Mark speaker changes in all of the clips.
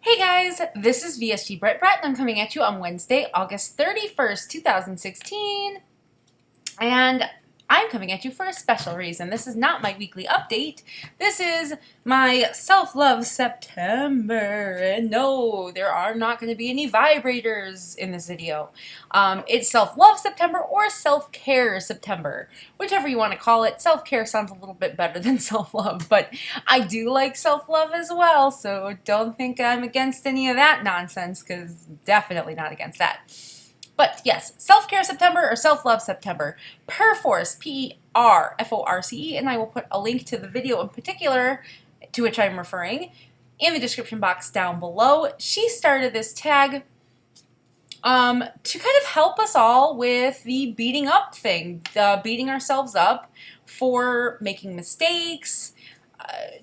Speaker 1: Hey guys, this is VSG Brett, and I'm coming at you on Wednesday, August 31st, 2016, and I'm coming at you for a special reason. This is not my weekly update. This is my self-love September, and no, there are not going to be any vibrators in this video. It's self-love September or self-care September, whichever you want to call it. Self-care sounds a little bit better than self-love, but I do like self-love as well, so don't think I'm against any of that nonsense, because definitely not against that. But yes, self-care September or self-love September. Perforce, P-E-R-F-O-R-C-E, and I will put a link to the video in particular to which I'm referring in the description box down below. She started this tag to kind of help us all with the beating up thing, the beating ourselves up for making mistakes,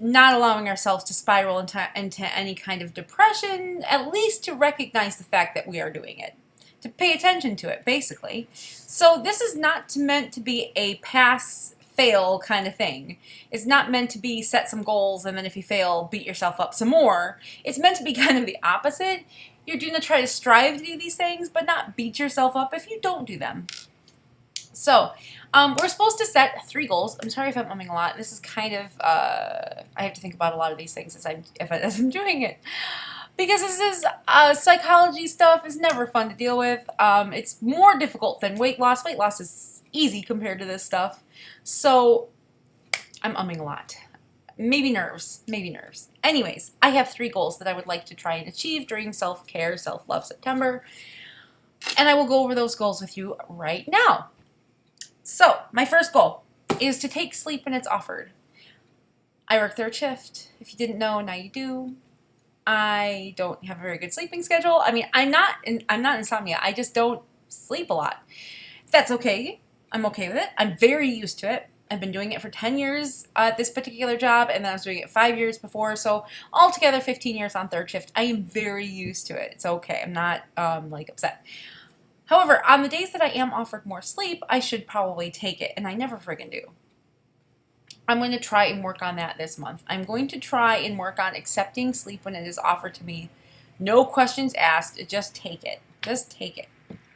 Speaker 1: not allowing ourselves to spiral into any kind of depression, at least to recognize the fact that we are doing it. To pay attention to it, basically. So this is not meant to be a pass-fail kind of thing. It's not meant to be set some goals and then if you fail, beat yourself up some more. It's meant to be kind of the opposite. You're going to try to strive to do these things, but not beat yourself up if you don't do them. So, we're supposed to set 3 goals. I'm sorry if I'm umming a lot. This is kind of, I have to think about a lot of these things as I'm doing it. Because this is psychology stuff is never fun to deal with. It's more difficult than weight loss. Weight loss is easy compared to this stuff. So I'm umming a lot. Maybe nerves. Maybe nerves. Anyways, I have 3 goals that I would like to try and achieve during self-care, self-love September. And I will go over those goals with you right now. So my first goal is to take sleep when it's offered. I work third shift. If you didn't know, now you do. I don't have a very good sleeping schedule. I mean, I'm not insomnia. I just don't sleep a lot. That's okay. I'm okay with it. I'm very used to it. I've been doing it for 10 years at this particular job, and then I was doing it 5 years before. So altogether, 15 years on third shift. I am very used to it. It's okay. I'm not like upset. However, on the days that I am offered more sleep, I should probably take it, and I never friggin' do. I'm going to try and work on that this month. I'm going to try and work on accepting sleep when it is offered to me. No questions asked, just take it. Just take it.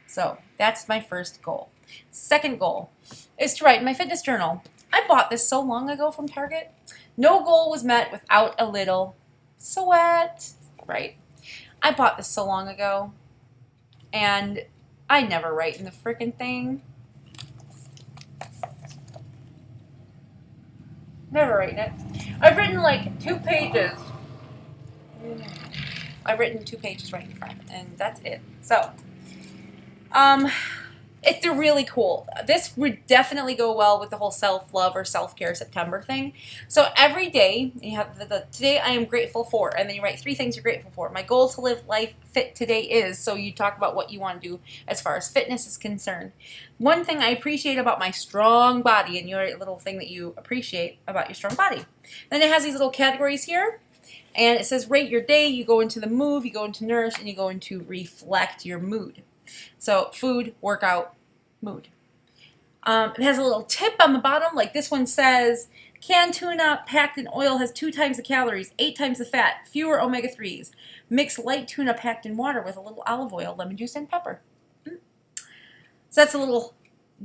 Speaker 1: So that's my first goal. Second goal is to write in my fitness journal. I bought this so long ago from Target. No goal was met without a little sweat. Right. I bought this so long ago, and I never write in the frickin' thing. Never written it. I've written like 2 pages. I've written 2 pages right in front, and that's it. So, they're really cool. This would definitely go well with the whole self-love or self-care September thing. So every day, you have today I am grateful for, and then you write 3 things you're grateful for. My goal to live life fit today is, so you talk about what you want to do as far as fitness is concerned. One thing I appreciate about my strong body, and your little thing that you appreciate about your strong body. Then it has these little categories here, and it says rate your day. You go into the move, you go into nourish, and you go into reflect your mood. So food, workout, mood. It has a little tip on the bottom, like this one says, canned tuna packed in oil has 2 times the calories, 8 times the fat, fewer omega-3s. Mix light tuna packed in water with a little olive oil, lemon juice, and pepper. So that's a little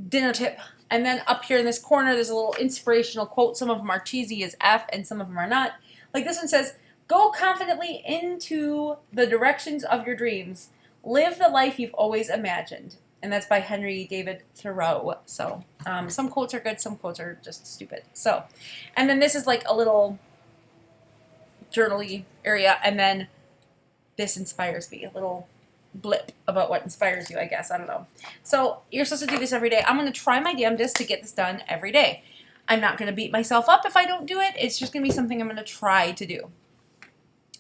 Speaker 1: dinner tip. And then up here in this corner, there's a little inspirational quote. Some of them are cheesy as F, and some of them are not. Like this one says, go confidently into the directions of your dreams. Live the life you've always imagined. And that's by Henry David Thoreau. So some quotes are good, some quotes are just stupid. So, and then this is like a little journal-y area, and then this inspires me, a little blip about what inspires you, I guess. I don't know. So you're supposed to do this every day. I'm going to try my damnedest to get this done every day. I'm not going to beat myself up if I don't do it. It's just going to be something I'm going to try to do.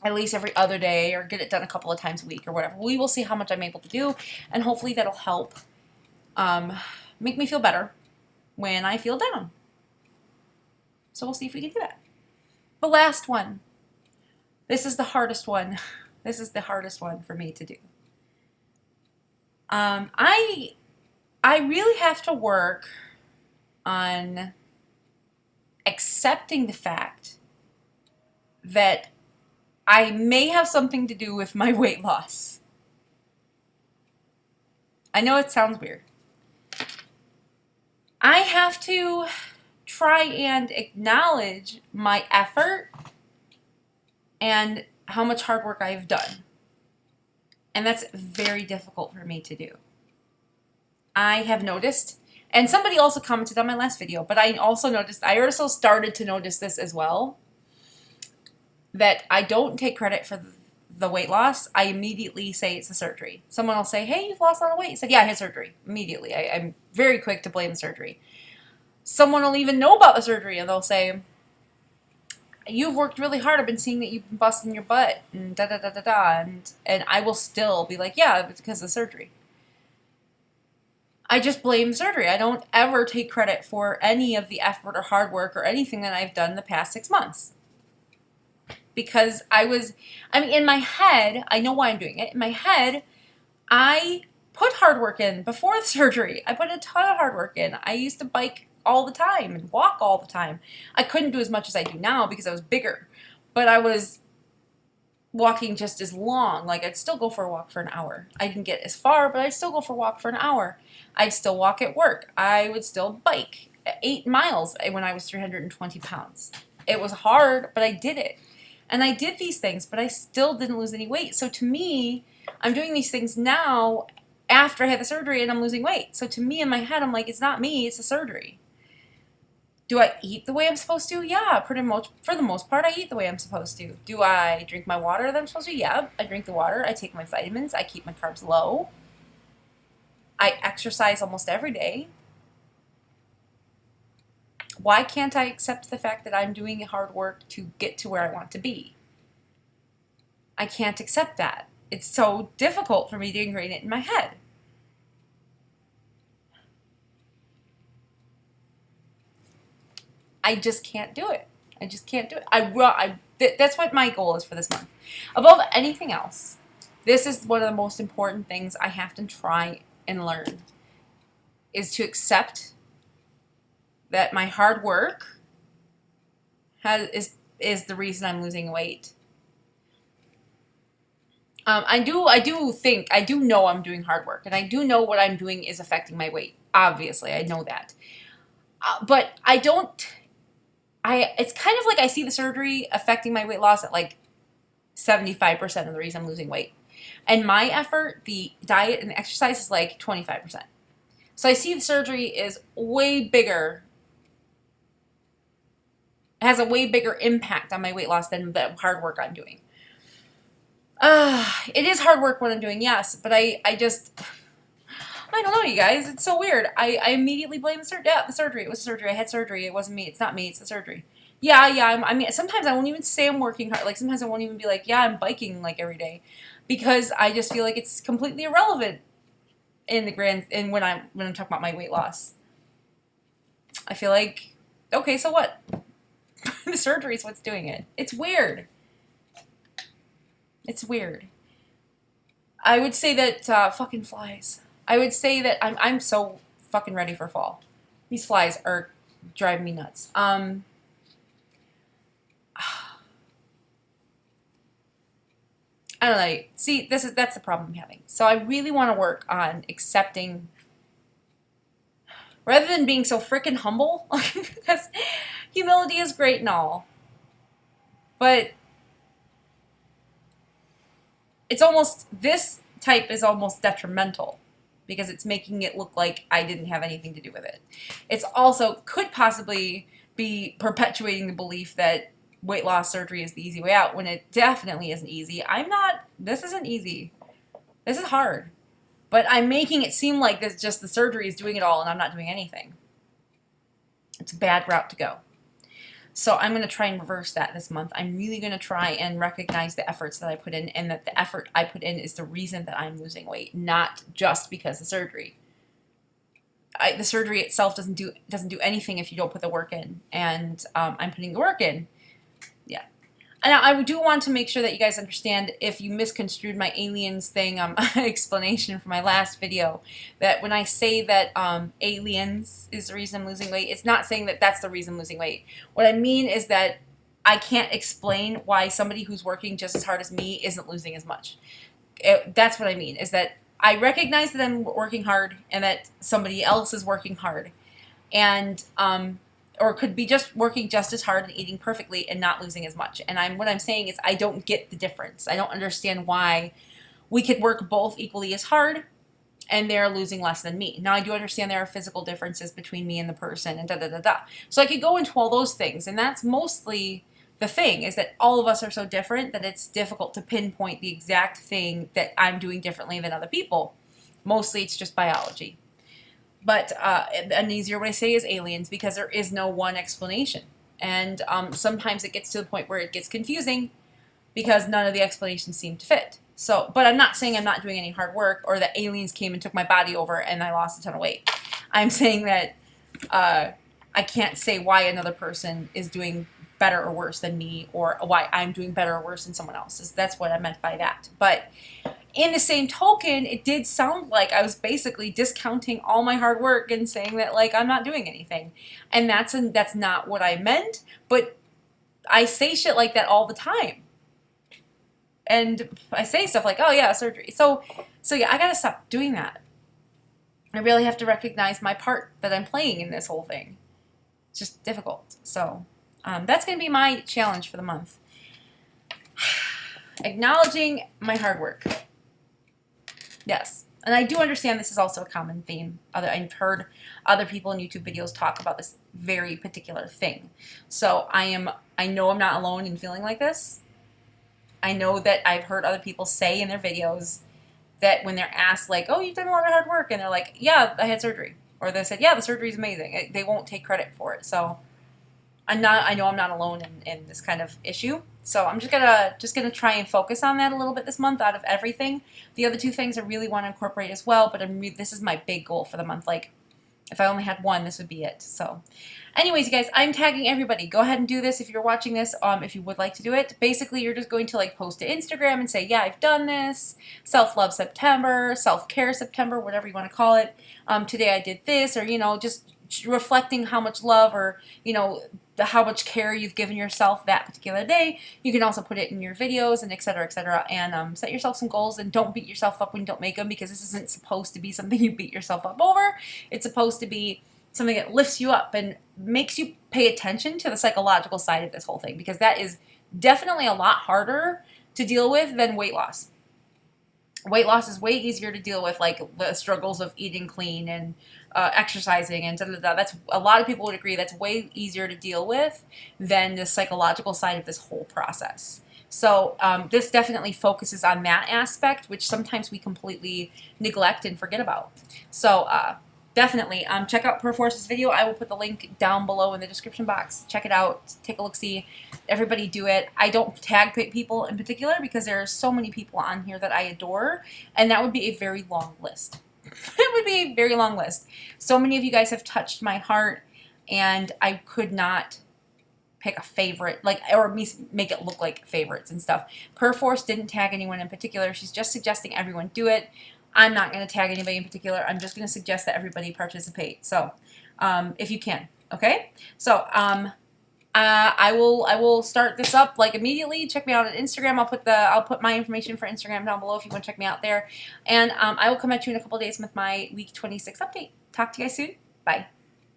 Speaker 1: At least every other day, or get it done a couple of times a week or whatever. We will see how much I'm able to do, and hopefully that'll help make me feel better when I feel down. So we'll see if we can do that. The last one. This is the hardest one. This is the hardest one for me to do. I really have to work on accepting the fact that I may have something to do with my weight loss. I know it sounds weird. I have to try and acknowledge my effort and how much hard work I've done. And that's very difficult for me to do. I have noticed, and somebody also commented on my last video, but I also started to notice this as well, that I don't take credit for the weight loss. I immediately say it's the surgery. Someone will say, hey, you've lost a lot of weight. I said, yeah, I had surgery. Immediately. I'm very quick to blame the surgery. Someone will even know about the surgery, and they'll say, you've worked really hard. I've been seeing that you've been busting your butt, and da-da-da-da-da. And I will still be like, yeah, it's because of the surgery. I just blame surgery. I don't ever take credit for any of the effort or hard work or anything that I've done the past 6 months. Because in my head, I know why I'm doing it. In my head, I put hard work in before the surgery. I put a ton of hard work in. I used to bike all the time and walk all the time. I couldn't do as much as I do now because I was bigger, but I was walking just as long. Like, I'd still go for a walk for an hour. I didn't get as far, but I'd still go for a walk for an hour. I'd still walk at work. I would still bike 8 miles when I was 320 pounds. It was hard, but I did it. And I did these things, but I still didn't lose any weight. So to me, I'm doing these things now after I had the surgery and I'm losing weight. So to me, in my head, I'm like, it's not me, it's the surgery. Do I eat the way I'm supposed to? Yeah, pretty much. For the most part, I eat the way I'm supposed to. Do I drink my water that I'm supposed to? Yeah, I drink the water. I take my vitamins. I keep my carbs low. I exercise almost every day. Why can't I accept the fact that I'm doing hard work to get to where I want to be? I can't accept that. It's so difficult for me to ingrain it in my head. I just can't do it. I just can't do it. That's what my goal is for this month. Above anything else, this is one of the most important things I have to try and learn, is to accept that my hard work is the reason I'm losing weight. I do know I'm doing hard work, and I do know what I'm doing is affecting my weight. Obviously, I know that. But it's kind of like I see the surgery affecting my weight loss at like 75% of the reason I'm losing weight. And my effort, the diet and the exercise, is like 25%. So I see the surgery is way bigger, has a way bigger impact on my weight loss than the hard work I'm doing. It is hard work what I'm doing, yes, but I don't know, you guys. It's so weird. I immediately blame the surgery. Yeah, the surgery. It was surgery. I had surgery. It wasn't me. It's not me. It's the surgery. Yeah. I mean, sometimes I won't even say I'm working hard. Like, sometimes I won't even be like, yeah, I'm biking, like, every day. Because I just feel like it's completely irrelevant when I'm talking about my weight loss. I feel like, okay, so what? The surgery is what's doing it. It's weird. It's weird. I would say that, fucking flies. I would say that I'm so fucking ready for fall. These flies are driving me nuts. I don't know. See, that's the problem I'm having. So I really want to work on accepting, rather than being so freaking humble, because humility is great and all, but it's almost, this type is almost detrimental because it's making it look like I didn't have anything to do with it. It's also could possibly be perpetuating the belief that weight loss surgery is the easy way out, when it definitely isn't easy. This isn't easy. This is hard. But I'm making it seem like this, just the surgery is doing it all and I'm not doing anything. It's a bad route to go. So I'm going to try and reverse that this month. I'm really going to try and recognize the efforts that I put in, and that the effort I put in is the reason that I'm losing weight, not just because of the surgery. The surgery itself doesn't do anything if you don't put the work in, and I'm putting the work in. Yeah. And I do want to make sure that you guys understand, if you misconstrued my aliens thing explanation from my last video, that when I say that aliens is the reason I'm losing weight, it's not saying that that's the reason I'm losing weight. What I mean is that I can't explain why somebody who's working just as hard as me isn't losing as much. That's what I mean, is that I recognize that I'm working hard and that somebody else is working hard, and or could be just working just as hard and eating perfectly and not losing as much. And what I'm saying is I don't get the difference. I don't understand why we could work both equally as hard and they're losing less than me. Now, I do understand there are physical differences between me and the person and da-da-da-da. So I could go into all those things, and that's mostly the thing, is that all of us are so different that it's difficult to pinpoint the exact thing that I'm doing differently than other people. Mostly it's just biology. But an easier way to say is aliens, because there is no one explanation. And sometimes it gets to the point where it gets confusing because none of the explanations seem to fit. So, but I'm not saying I'm not doing any hard work or that aliens came and took my body over and I lost a ton of weight. I'm saying that I can't say why another person is doing better or worse than me, or why I'm doing better or worse than someone else. That's what I meant by that. But in the same token, it did sound like I was basically discounting all my hard work and saying that, like, I'm not doing anything. And that's not what I meant, but I say shit like that all the time. And I say stuff like, oh yeah, surgery. So yeah, I gotta stop doing that. I really have to recognize my part that I'm playing in this whole thing. It's just difficult. So that's gonna be my challenge for the month. Acknowledging my hard work. Yes. And I do understand this is also a common theme. I've heard other people in YouTube videos talk about this very particular thing. So I know I'm not alone in feeling like this. I know that I've heard other people say in their videos that when they're asked, like, oh, you've done a lot of hard work, and they're like, yeah, I had surgery. Or they said, yeah, the surgery's amazing. They won't take credit for it. So I know I'm not alone in this kind of issue. So I'm just gonna try and focus on that a little bit this month out of everything. The other two things I really want to incorporate as well, but this is my big goal for the month. Like, if I only had one, this would be it. So anyways, you guys, I'm tagging everybody. Go ahead and do this if you're watching this, if you would like to do it. Basically, you're just going to, like, post to Instagram and say, yeah, I've done this. Self-love September, self-care September, whatever you want to call it. Today I did this, or, just reflecting how much love or, how much care you've given yourself that particular day. You can also put it in your videos and et cetera, and set yourself some goals, and don't beat yourself up when you don't make them, because this isn't supposed to be something you beat yourself up over. It's supposed to be something that lifts you up and makes you pay attention to the psychological side of this whole thing, because that is definitely a lot harder to deal with than weight loss. Weight loss is way easier to deal with, like the struggles of eating clean and exercising and da-da-da. That's, a lot of people would agree, that's way easier to deal with than the psychological side of this whole process. So this definitely focuses on that aspect, which sometimes we completely neglect and forget about. So definitely check out Perforce's video. I will put the link down below in the description box. Check it out. Take a look-see. Everybody do it. I don't tag people in particular because there are so many people on here that I adore, and that would be a very long list. It would be a very long list. So many of you guys have touched my heart, and I could not pick a favorite, or make it look like favorites and stuff. Perforce didn't tag anyone in particular. She's just suggesting everyone do it. I'm not going to tag anybody in particular. I'm just going to suggest that everybody participate. So, if you can, okay? So, I will start this up like immediately. Check me out on Instagram. I'll put my information for Instagram down below if you want to check me out there. And I will come at you in a couple of days with my week 26 update. Talk to you guys soon. Bye.